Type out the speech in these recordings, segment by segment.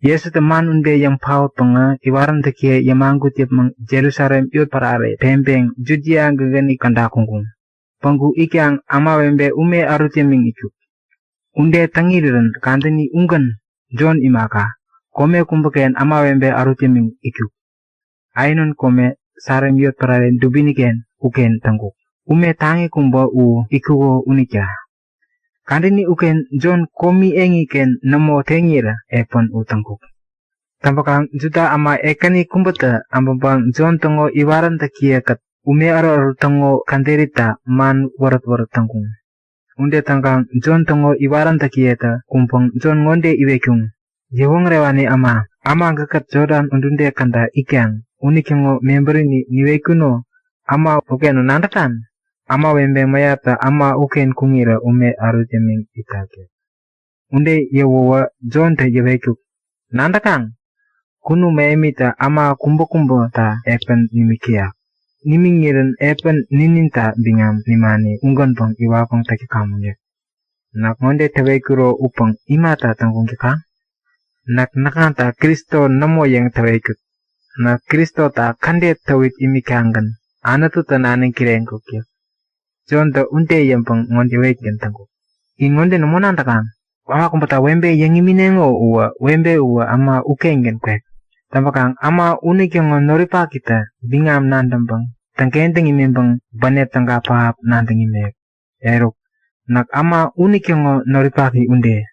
Yesu teman unde yang paut penga iwaran tekie yamangku tiap meng Jerusalem yut parare pembeng Judea gegeni kanda kungkung. Panggu ikyang ama wembe ume aruti ming ikuk. Unde tangiriran kandini unggan John imaka. Kome kumbuken ama wembe aruti ming ikuk. Ainon kome sarem yut parare dubiniken uken tangkuk. Ume tangi kumba u ikugo unikya. Kandini uken John komi engiken namo tengira epon utangkuk. Tampakang juta ama ekani kumbata ambang John tongo iwaran takia kat ume aro tongo kanderita man warat tangkung. Unde tangkang John tongo iwaran takia ta kumpang John ngonde iwekyung. Yewong rewani ama gakat Jordan undunde kanda ikyang unikingo memberini niwekuno ama ukeno nandatan. Ama wembe mayata ama uken kungira ume arujeming itake. Unde yewowa John te yewekuk. Nandakang, kunu meemita ama kumbo ta epen nimikia. Nimingiren epen nininta bingam nimani unggon pang iwapang taki kamunya. Nak ngonde tewekuro upang imata tangkung kika. Nak nakanta Kristo namo yang tewekuk. Nak Kristo ta kande tawit imikangan. Anatu tananing kirengkuk ya. John ta unte yampang ngonde weken tangkuk. Ingonde namonan takang. Wama kumpata wembe yang iminengo uwa wembe uwa ama ukengen kwek. Tampakang ama unik yang noripa kita bingam nandampang. Tangkenteng imimpang banet tanggapap nandang imek. Erok. Nak ama unik yang noripa ki unde.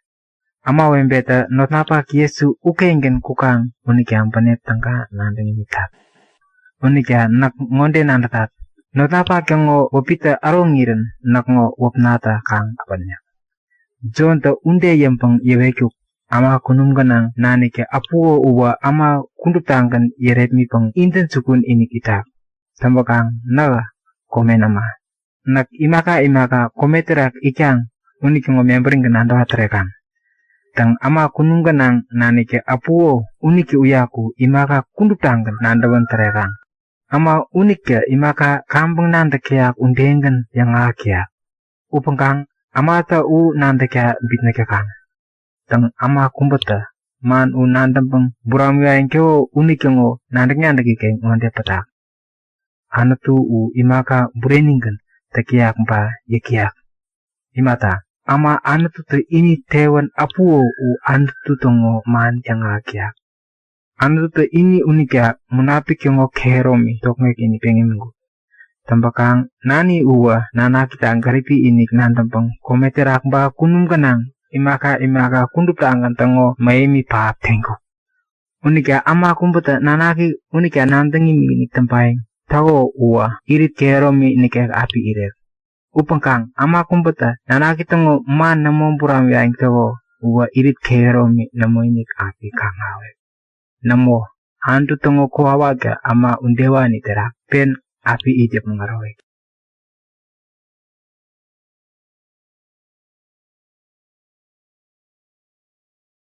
Ama wembe ta notnapa ki Yesu ukengen kukang unik yang banet tangga nandang imikat. Unik ya nak ngonde nandatat. Notnapa kengo wapita arongiren nak ngo wapnata kang apanya. John ta unde yampang yewekuk ama kunum ganang nanike apuo uwa ama kunduptangkan yeremi pang inten sukun inik itak. Tambakang naga komen ama. Nak imaka kometerak ikyang unik ngo membering ganando hatrekan. Tang ama kunum ganang nanike apuo unik uyaku imaka kunduptangkan nandawan trekan. Ama unik imaka kampung nanda kiak undengan yang akia. Upangkang amata u nanda kya bitna kya kan. Tang ama kumbata man u nanda pang buramya yang kyo unik yang nanda nyanda kikeng ngonde patak. Anatu u imaka bureningan takiak mpa yakiak. Imata ama anatu te ini tewan apuo u anatu tongo man yang akiak. Anatu te ini unikya munapik yang keromi tokmek ini pengen minggu. Tampakang nani uwa nana kita anggaripi inik nantampang kometerak ba kunum ganang imaka kundup angkan tango maemi paap tengko. Unikya ama kumbata nanaki unikya nantangi inik tampaing tago uwa irit keromi nikek api iret. Upangkang ama kumbata nanaki tango man namo puram yaing tago uwa irit keromi namo inik api kangawe. Namo hantu tango kuawaga ama undewani terak pen api ijep mengarawek.